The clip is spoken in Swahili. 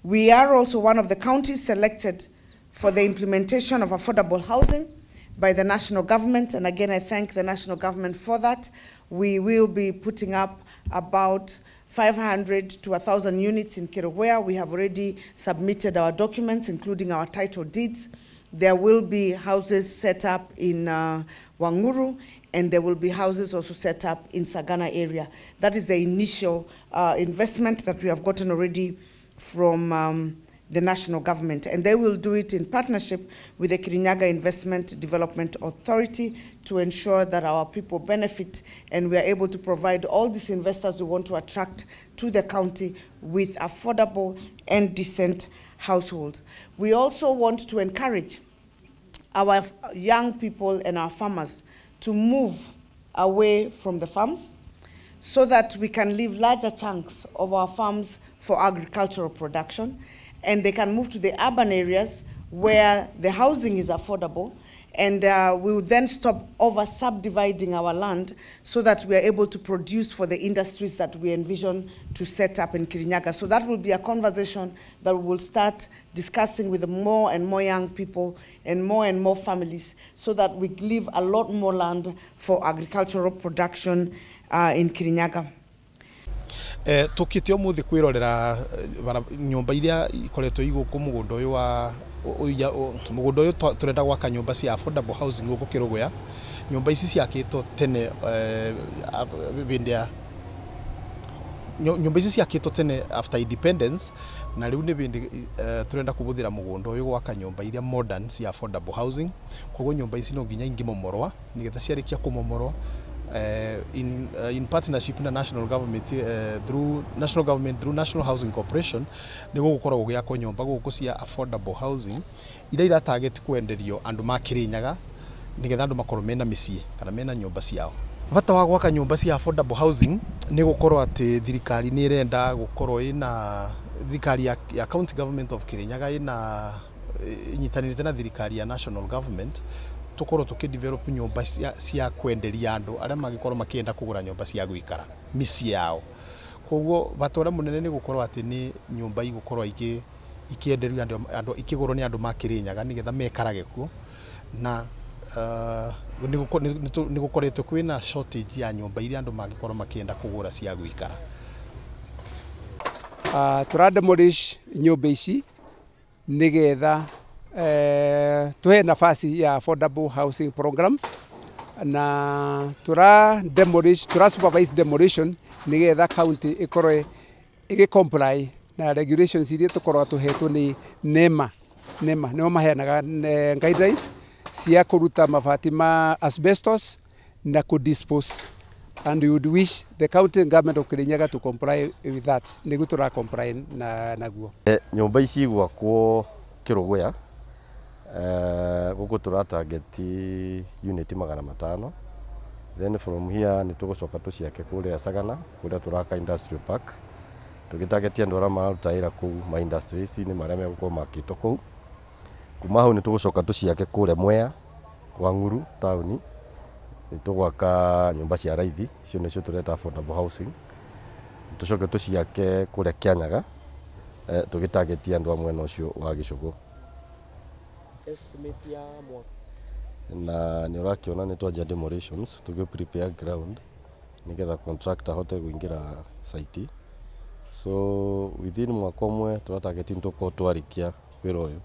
We are also one of the counties selected for the implementation of affordable housing by the national government, and again I thank the national government for that. We will be putting up about 500 to 1,000 units in Kirinyaga. We have already submitted our documents, including our title deeds. There will be houses set up in Wanguru, and there will be houses also set up in Sagana area. That is the initial investment that we have gotten already from the national government, and they will do it in partnership with the Kirinyaga Investment Development Authority to ensure that our people benefit and we are able to provide all these investors we want to attract to the county with affordable and decent households. We also want to encourage our young people and our farmers to move away from the farms so that we can leave larger chunks of our farms for agricultural production, and they can move to the urban areas where the housing is affordable, and we will then stop over subdividing our land so that we are able to produce for the industries that we envision to set up in Kirinyaga. So that will be a conversation that we will start discussing with more and more young people and more families so that we leave a lot more land for agricultural production in Kirinyaga. Tukite umuthi kwirorera nyumba iria ikoretwo iguku mugundo uyu wa mugundo uyu turenda gwaka nyumba cia affordable housing guku Kirinyaga. Nyumba ici ciakitwo tene bindia nyumba ici ciakitwo tene after independence, na riu ni bindi turenda kubuthira mugundo uyu gwaka nyumba iria modern cia affordable housing. Koguo nyumba ici no nginya ingi momorwa nigetha ciarikia kumomorwa in partnership na national government through National Housing Corporation ni gukorwo gugiakwo nyumba guku cia affordable housing ira ira target kwenderio andu ma Kirinyaga nigetha andu makorwo mena micii kana mena nyumba ciao. Bata wa gwaka nyumba cia affordable housing ni gukorwo ati thirikari ni irenda gukorwo ina thirikari ya county government of Kirinyaga ina inyitanirite na thirikari ya national government tukorwo tukidevelop nyumba cia kwenderia andu aria magikorwo makienda kugura nyumba cia gwikara micii yao. Koguo batora munene ni gukorwo ati ni nyumba igukorwo ikienderio andu ikigurwo ni andu ma Kirinyaga nigetha mekarage ku, na ni gukoretwo kwina shortage ya nyumba iria andu magikorwo makienda kugura cia gwikara. Turademolish nyumba ici nigetha tuhe nafasi ya affordable housing program, na supervise demolition nigetha county ikorwe comply na regulations iria tukorwa tuhetwo ni NEMA nio maheanaga guidelines cia kuruta mabati ma asbestos na kudispose, and we would wish the county government of Kirinyaga to comply with that. Niguo tura comply naguo. Nyumba ici gwakwo Kirinyaga guku tura target unit 500, then from here ni tugucoka tuciake kuria Sagana kuria turaka industrial park tugitargetia andu aria marutaira kuu ma industries ni maria megukorwo makitwo kuu. Kuma hau ni tugucoka tuciake kuria Mwea Wanguru town ni tugwaka nyumba cia raithi, icio nicio tureta affordable housing. Tucoke tuciake kuria Kirinyaga tugitargetia andu amwe na ucio wa Gicugu. Estimate ya mwaka na ni urakiona ni twaja demolitions tuge prepare ground nigetha contractor hote kuingira site. So within mwaka umwe turatargeting tuko twarikia wira uyu.